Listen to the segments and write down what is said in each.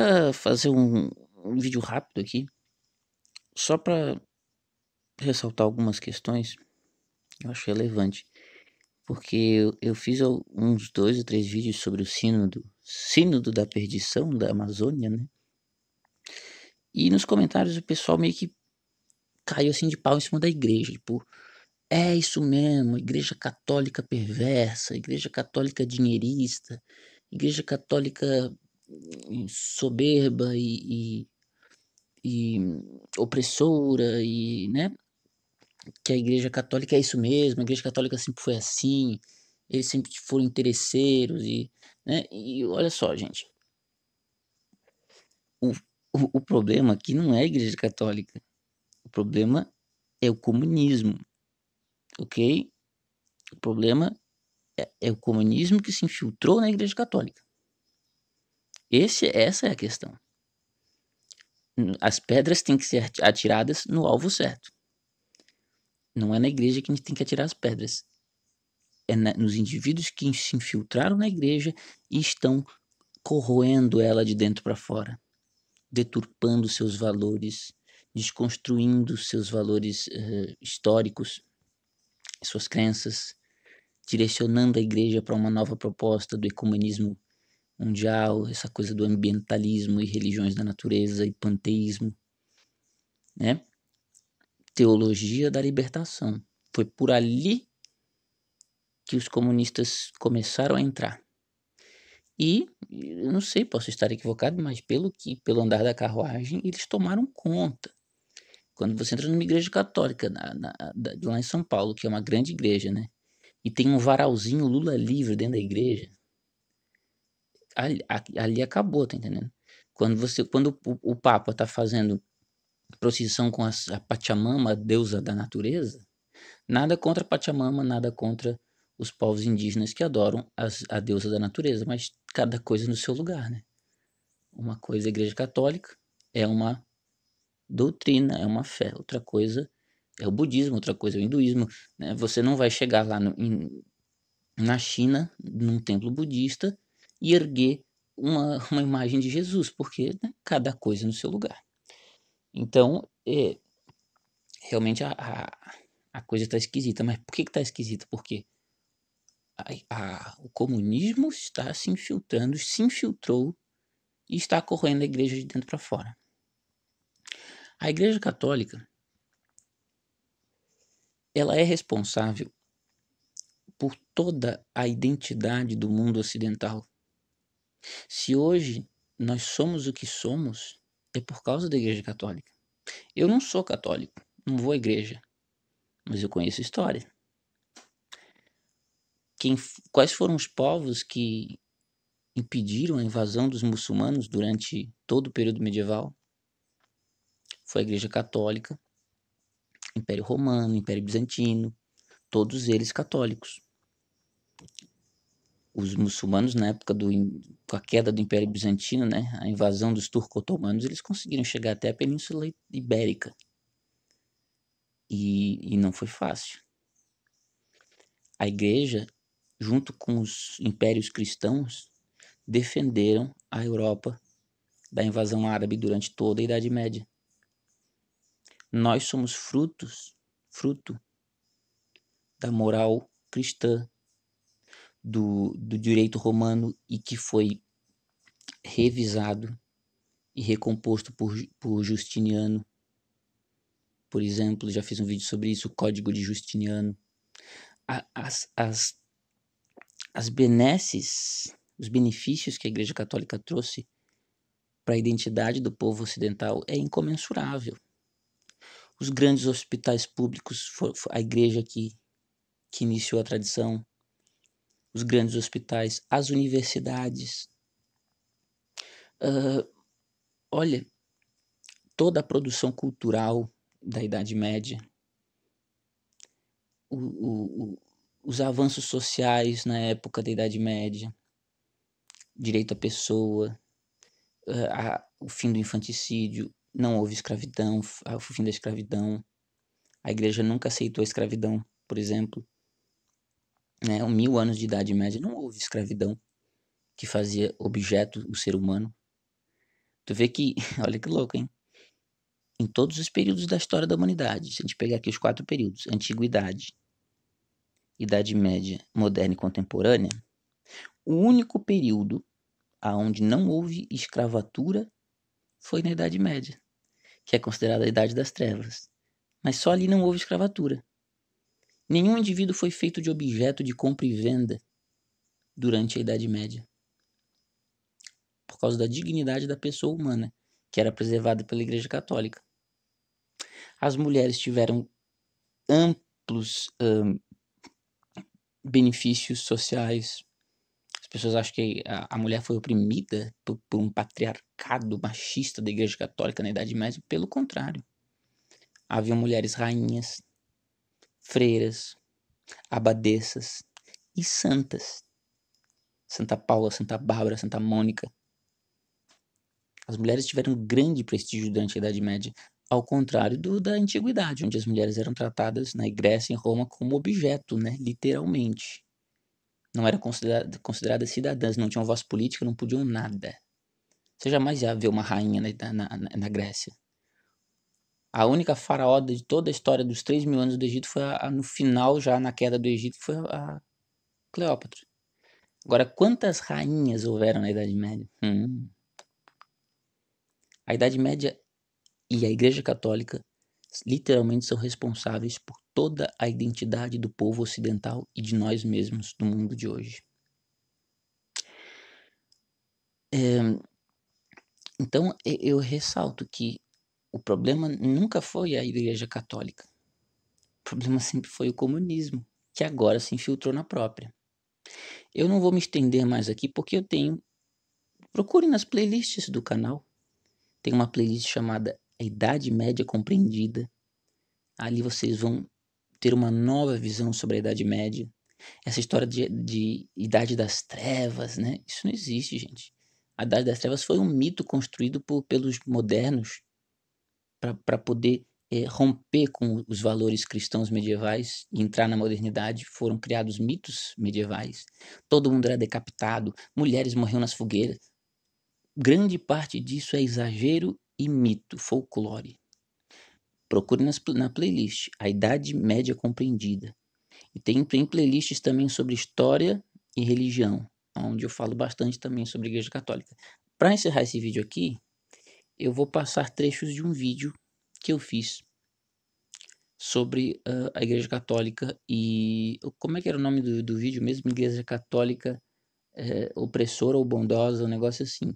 queria fazer um vídeo rápido aqui, só para ressaltar algumas questões que eu acho relevante, porque eu fiz uns 2 ou 3 vídeos sobre o sínodo da perdição da Amazônia, né? E nos comentários o pessoal meio que caiu assim de pau em cima da igreja, tipo, é isso mesmo, igreja católica perversa, igreja católica dinheirista, igreja católica soberba e opressora e, né, que a igreja católica é isso mesmo, a igreja católica sempre foi assim, eles sempre foram interesseiros e, né, e olha só gente, o, o problema aqui não é a igreja católica, o problema é o comunismo, ok? O problema é o comunismo que se infiltrou na igreja católica. Essa é a questão. As pedras têm que ser atiradas no alvo certo. Não é na igreja que a gente tem que atirar as pedras. É nos indivíduos que se infiltraram na igreja e estão corroendo ela de dentro para fora, deturpando seus valores, desconstruindo seus valores históricos, suas crenças, direcionando a igreja para uma nova proposta do ecumenismo mundial, essa coisa do ambientalismo e religiões da natureza e panteísmo, né? Teologia da libertação. Foi por ali que os comunistas começaram a entrar. E eu não sei, posso estar equivocado, mas pelo andar da carruagem, eles tomaram conta. Quando você entra numa igreja católica, lá em São Paulo, que é uma grande igreja, né? E tem um varalzinho Lula livre dentro da igreja, ali acabou, tá entendendo? Quando o Papa tá fazendo procissão com a Pachamama, a deusa da natureza, nada contra a Pachamama, nada contra os povos indígenas que adoram a deusa da natureza, mas cada coisa no seu lugar, né? Uma coisa é a igreja católica, é uma doutrina, é uma fé. Outra coisa é o budismo, outra coisa é o hinduísmo, né? Você não vai chegar lá na China, num templo budista, e erguer uma imagem de Jesus, porque, né, cada coisa no seu lugar. Então, realmente a coisa está esquisita. Mas por que está esquisita? Porque o comunismo está se infiltrando, se infiltrou e está corroendo a igreja de dentro para fora. A igreja católica, ela é responsável por toda a identidade do mundo ocidental. Se hoje nós somos o que somos, é por causa da igreja católica. Eu não sou católico, não vou à igreja, mas eu conheço história. Quais foram os povos que impediram a invasão dos muçulmanos durante todo o período medieval? Foi a igreja católica, Império Romano, Império Bizantino, todos eles católicos. Os muçulmanos, na época com a queda do Império Bizantino, né, a invasão dos turco-otomanos, eles conseguiram chegar até a Península Ibérica. E não foi fácil. A igreja, junto com os impérios cristãos, defenderam a Europa da invasão árabe durante toda a Idade Média. Nós somos fruto da moral cristã, do direito romano e que foi revisado e recomposto por Justiniano. Por exemplo, já fiz um vídeo sobre isso, o Código de Justiniano. As benesses, os benefícios que a Igreja Católica trouxe para a identidade do povo ocidental é incomensurável. Os grandes hospitais públicos, a igreja que iniciou a tradição, os grandes hospitais, as universidades. Olha, toda a produção cultural da Idade Média, os avanços sociais na época da Idade Média, direito à pessoa, o fim do infanticídio, não houve escravidão, o fim da escravidão. A igreja nunca aceitou a escravidão, por exemplo. Né? 1000 anos de Idade Média não houve escravidão que fazia objeto o ser humano. Tu vê que, olha que louco, hein? Em todos os períodos da história da humanidade, se a gente pegar aqui os 4 períodos, Antiguidade, Idade Média, Moderna e Contemporânea, o único período aonde não houve escravatura foi na Idade Média, que é considerada a Idade das Trevas. Mas só ali não houve escravatura. Nenhum indivíduo foi feito de objeto de compra e venda durante a Idade Média, por causa da dignidade da pessoa humana, que era preservada pela Igreja Católica. As mulheres tiveram amplos benefícios sociais. As pessoas acham que a mulher foi oprimida por um patriarcado machista da Igreja Católica na Idade Média. Pelo contrário. Haviam mulheres rainhas, freiras, abadesas e santas. Santa Paula, Santa Bárbara, Santa Mônica. As mulheres tiveram grande prestígio durante a Idade Média, ao contrário da Antiguidade, onde as mulheres eram tratadas na Grécia e em Roma como objeto, né, literalmente. Não eram consideradas cidadãs, não tinham voz política, não podiam nada. Você jamais ia ver uma rainha na Grécia. A única faraó de toda a história dos 3.000 anos do Egito foi no final, já na queda do Egito, foi a Cleópatra. Agora, quantas rainhas houveram na Idade Média? A Idade Média e a Igreja Católica literalmente são responsáveis por toda a identidade do povo ocidental e de nós mesmos no mundo de hoje. Então, eu ressalto que o problema nunca foi a Igreja Católica. O problema sempre foi o comunismo, que agora se infiltrou na própria. Eu não vou me estender mais aqui porque eu tenho... Procure nas playlists do canal. Tem uma playlist chamada A Idade Média Compreendida. Ali vocês vão ter uma nova visão sobre a Idade Média. Essa história de Idade das Trevas, né? Isso não existe, gente. A Idade das Trevas foi um mito construído pelos modernos para poder romper com os valores cristãos medievais e entrar na modernidade. Foram criados mitos medievais. Todo mundo era decapitado, mulheres morriam nas fogueiras. Grande parte disso é exagero e mito, folclore. Procure na playlist A Idade Média Compreendida. E tem playlists também sobre história e religião, onde eu falo bastante também sobre a Igreja Católica. Para encerrar esse vídeo aqui, eu vou passar trechos de um vídeo que eu fiz sobre a Igreja Católica e... Como é que era o nome do vídeo mesmo? Igreja Católica opressora ou bondosa, um negócio assim.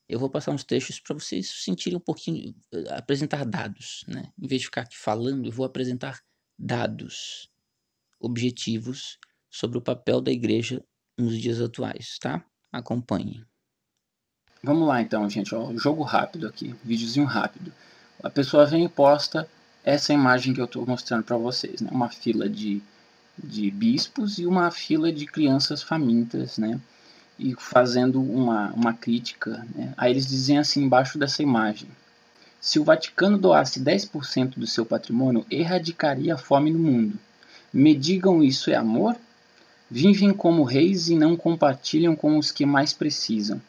Eu vou passar uns trechos para vocês sentirem um pouquinho, apresentar dados, né? Em vez de ficar aqui falando, eu vou apresentar dados objetivos sobre o papel da igreja nos dias atuais, tá? Acompanhem. Vamos lá então, gente, ó, jogo rápido aqui, videozinho rápido. A pessoa vem e posta essa imagem que eu estou mostrando para vocês, né? Uma fila de bispos e uma fila de crianças famintas, né? E fazendo uma crítica, né? Aí eles dizem assim embaixo dessa imagem: se o Vaticano doasse 10% do seu patrimônio, erradicaria a fome no mundo. Me digam, isso é amor? Vivem como reis e não compartilham com os que mais precisam.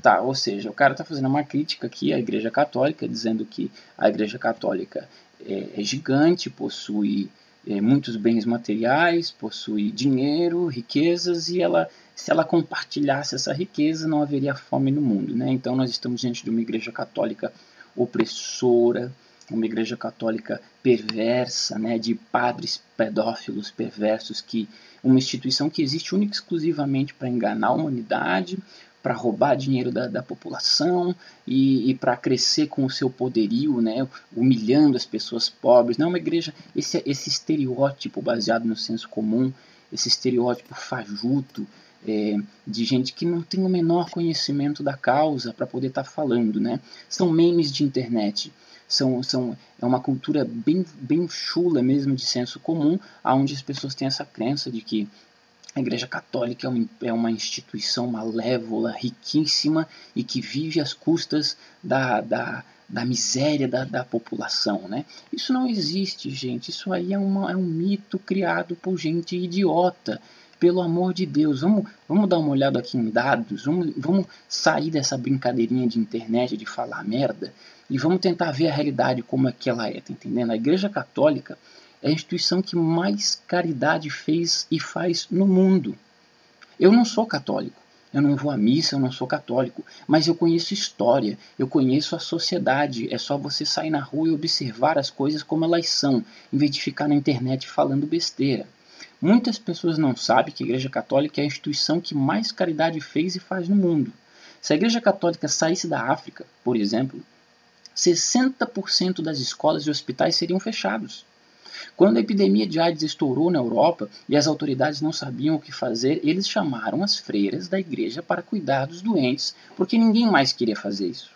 Tá, ou seja, o cara está fazendo uma crítica aqui à Igreja Católica, dizendo que a Igreja Católica é gigante, possui muitos bens materiais, possui dinheiro, riquezas, e se ela compartilhasse essa riqueza, não haveria fome no mundo, né? Então nós estamos diante de uma Igreja Católica opressora, uma Igreja Católica perversa, né, de padres pedófilos perversos, uma instituição que existe única e exclusivamente para enganar a humanidade, para roubar dinheiro da população e para crescer com o seu poderio, né, humilhando as pessoas pobres. Não é uma igreja, esse estereótipo baseado no senso comum, esse estereótipo fajuto, de gente que não tem o menor conhecimento da causa para poder estar falando, né? São memes de internet. É uma cultura bem chula mesmo, de senso comum, onde as pessoas têm essa crença de que a Igreja Católica é uma instituição malévola, riquíssima, e que vive às custas da miséria da população, né? Isso não existe, gente. Isso aí é um mito criado por gente idiota. pelo amor de Deus, vamos dar uma olhada aqui em dados, vamos sair dessa brincadeirinha de internet de falar merda e vamos tentar ver a realidade como é que ela é, tá entendendo? A Igreja Católica é a instituição que mais caridade fez e faz no mundo. Eu não sou católico, eu não vou à missa, eu não sou católico, mas eu conheço história, eu conheço a sociedade. É só você sair na rua e observar as coisas como elas são, em vez de ficar na internet falando besteira. Muitas pessoas não sabem que a Igreja Católica é a instituição que mais caridade fez e faz no mundo. Se a Igreja Católica saísse da África, por exemplo, 60% das escolas e hospitais seriam fechados. Quando a epidemia de AIDS estourou na Europa e as autoridades não sabiam o que fazer, eles chamaram as freiras da igreja para cuidar dos doentes, porque ninguém mais queria fazer isso.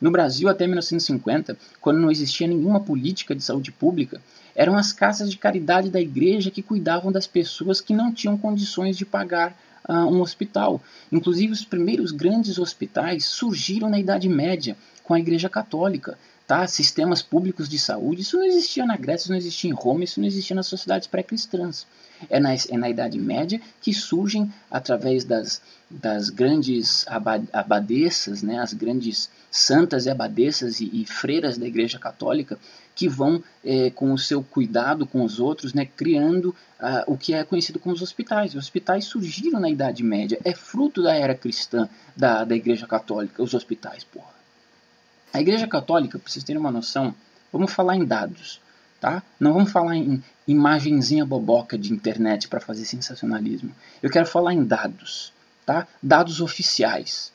No Brasil, até 1950, quando não existia nenhuma política de saúde pública, eram as casas de caridade da igreja que cuidavam das pessoas que não tinham condições de pagar um hospital. Inclusive, os primeiros grandes hospitais surgiram na Idade Média, com a Igreja Católica. Tá? Sistemas públicos de saúde, isso não existia na Grécia, isso não existia em Roma, isso não existia nas sociedades pré-cristãs. É na Idade Média que surgem, através das grandes abadesas, né, as grandes santas e abadesas e freiras da Igreja Católica, que vão, com o seu cuidado com os outros, né, criando o que é conhecido como os hospitais. Os hospitais surgiram na Idade Média, é fruto da era cristã da Igreja Católica, os hospitais, porra. A Igreja Católica, para vocês terem uma noção, vamos falar em dados, tá? Não vamos falar em imagenzinha boboca de internet para fazer sensacionalismo. Eu quero falar em dados, tá? Dados oficiais.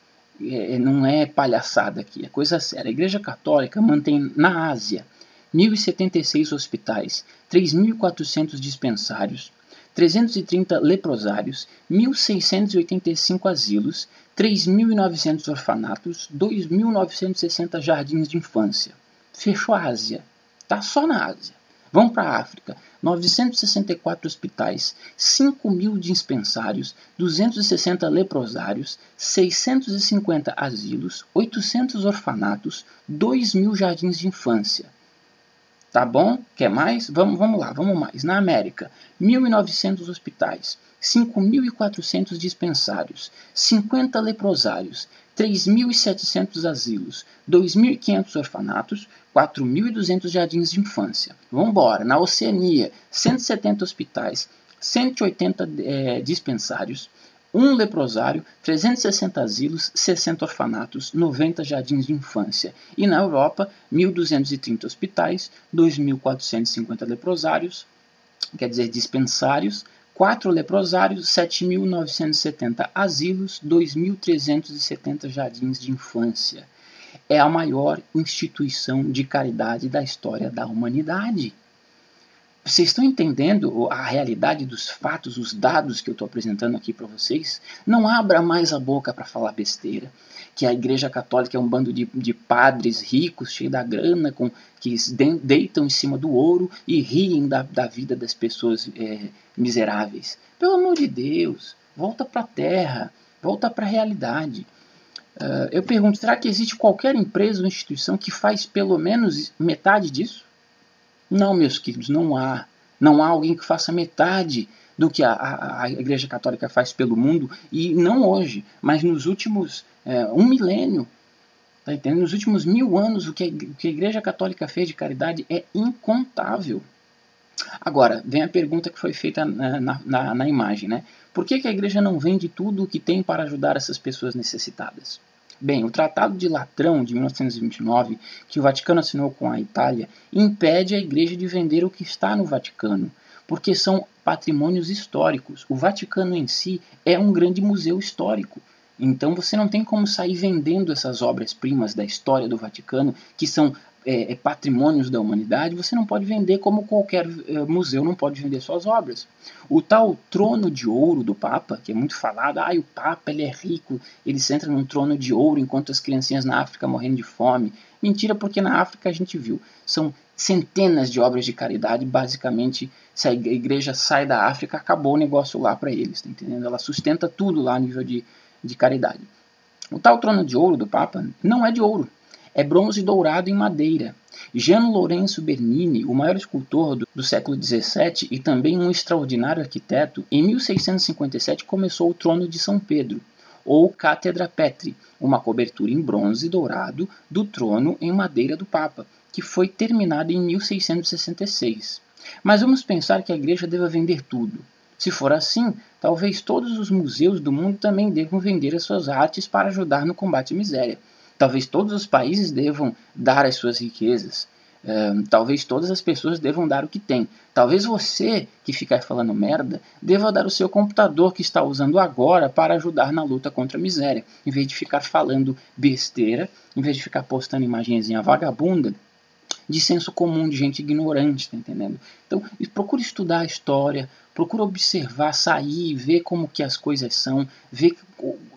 Não é palhaçada aqui, é coisa séria. A Igreja Católica mantém na Ásia 1.076 hospitais, 3.400 dispensários, 330 leprosários, 1.685 asilos, 3.900 orfanatos, 2.960 jardins de infância. Fechou a Ásia. Tá só na Ásia. Vamos para a África. 964 hospitais, 5.000 dispensários, 260 leprosários, 650 asilos, 800 orfanatos, 2.000 jardins de infância. Tá bom? Quer mais? Vamos lá, vamos mais. Na América, 1.900 hospitais, 5.400 dispensários, 50 leprosários, 3.700 asilos, 2.500 orfanatos, 4.200 jardins de infância. Vamos embora. Na Oceania, 170 hospitais, 180 dispensários, 1 leprosário, 360 asilos, 60 orfanatos, 90 jardins de infância. E na Europa, 1.230 hospitais, 2.450 leprosários, quer dizer, dispensários, 4 leprosários, 7.970 asilos, 2.370 jardins de infância. É a maior instituição de caridade da história da humanidade. Vocês estão entendendo a realidade dos fatos, os dados que eu estou apresentando aqui para vocês? Não abra mais a boca para falar besteira. Que a Igreja Católica é um bando de padres ricos, cheios da grana, que deitam em cima do ouro e riem da vida das pessoas miseráveis. Pelo amor de Deus, volta para a terra, volta para a realidade. Eu pergunto, será que existe qualquer empresa ou instituição que faz pelo menos metade disso? Não, meus queridos, não há. Não há alguém que faça metade do que a Igreja Católica faz pelo mundo, e não hoje, mas nos últimos 1 milênio. Tá entendendo? Nos últimos 1000 anos, o que a Igreja Católica fez de caridade é incontável. Agora, vem a pergunta que foi feita na imagem, né? Por que a Igreja não vende tudo o que tem para ajudar essas pessoas necessitadas? Bem, o Tratado de Latrão, de 1929, que o Vaticano assinou com a Itália, impede a Igreja de vender o que está no Vaticano, porque são patrimônios históricos. O Vaticano em si é um grande museu histórico. Então você não tem como sair vendendo essas obras-primas da história do Vaticano, que são patrimônios da humanidade. Você não pode vender como qualquer museu não pode vender suas obras. O tal trono de ouro do Papa, que é muito falado, o Papa ele é rico, ele senta num trono de ouro enquanto as criancinhas na África morrendo de fome. Mentira, porque na África a gente viu, são centenas de obras de caridade. Basicamente, se a igreja sai da África, acabou o negócio lá para eles, tá entendendo? Ela sustenta tudo lá a nível de caridade. O tal trono de ouro do Papa não é de ouro. é bronze dourado em madeira. Gian Lorenzo Bernini, o maior escultor do século XVII e também um extraordinário arquiteto, em 1657 começou o trono de São Pedro, ou Cátedra Petri, uma cobertura em bronze dourado do trono em madeira do Papa, que foi terminada em 1666. Mas vamos pensar que a igreja deva vender tudo. Se for assim, talvez todos os museus do mundo também devam vender as suas artes para ajudar no combate à miséria. Talvez todos os países devam dar as suas riquezas. Talvez todas as pessoas devam dar o que têm. Talvez você, que fica falando merda, deva dar o seu computador que está usando agora para ajudar na luta contra a miséria, em vez de ficar falando besteira, em vez de ficar postando imagenzinha vagabunda de senso comum, de gente ignorante, tá entendendo? Então, procura estudar a história, procura observar, sair, ver como que as coisas são,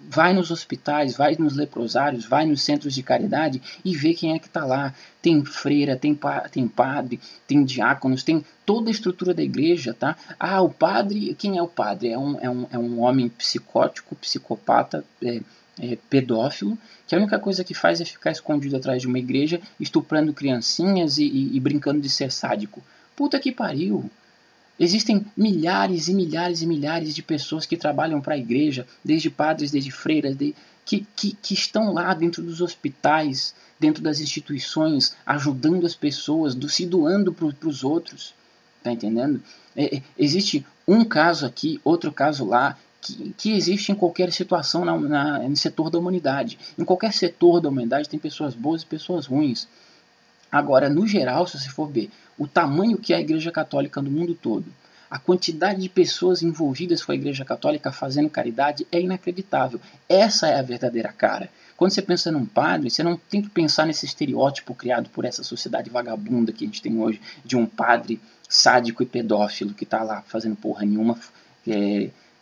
vai nos hospitais, vai nos leprosários, vai nos centros de caridade e vê quem é que está lá. Tem freira, tem padre, tem diáconos, tem toda a estrutura da igreja, tá? Ah, o padre, quem é o padre? É um homem psicótico, psicopata, pedófilo, que a única coisa que faz é ficar escondido atrás de uma igreja, estuprando criancinhas e brincando de ser sádico. Puta que pariu! Existem milhares e milhares e milhares de pessoas que trabalham para a igreja, desde padres, desde freiras, que estão lá dentro dos hospitais, dentro das instituições, ajudando as pessoas, se doando para os outros. Tá entendendo? Existe um caso aqui, outro caso lá, que existe em qualquer situação no setor da humanidade. Em qualquer setor da humanidade tem pessoas boas e pessoas ruins. Agora, no geral, se você for ver o tamanho que é a Igreja Católica no mundo todo, a quantidade de pessoas envolvidas com a Igreja Católica fazendo caridade é inacreditável. Essa é a verdadeira cara. Quando você pensa num padre, você não tem que pensar nesse estereótipo criado por essa sociedade vagabunda que a gente tem hoje, de um padre sádico e pedófilo que está lá fazendo porra nenhuma,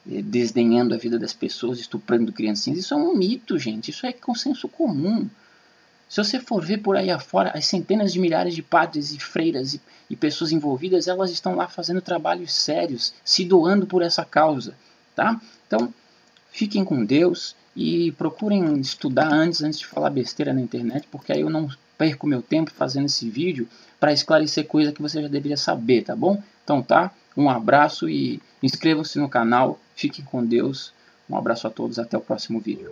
desdenhando a vida das pessoas, estuprando criancinhas. Isso é um mito, gente. Isso é consenso comum. Se você for ver por aí afora, as centenas de milhares de padres e freiras e pessoas envolvidas, elas estão lá fazendo trabalhos sérios, se doando por essa causa, tá? Então, fiquem com Deus e procurem estudar antes de falar besteira na internet, porque aí eu não perco meu tempo fazendo esse vídeo para esclarecer coisa que você já deveria saber, tá bom? Então tá, um abraço e inscrevam-se no canal, fiquem com Deus, um abraço a todos, até o próximo vídeo.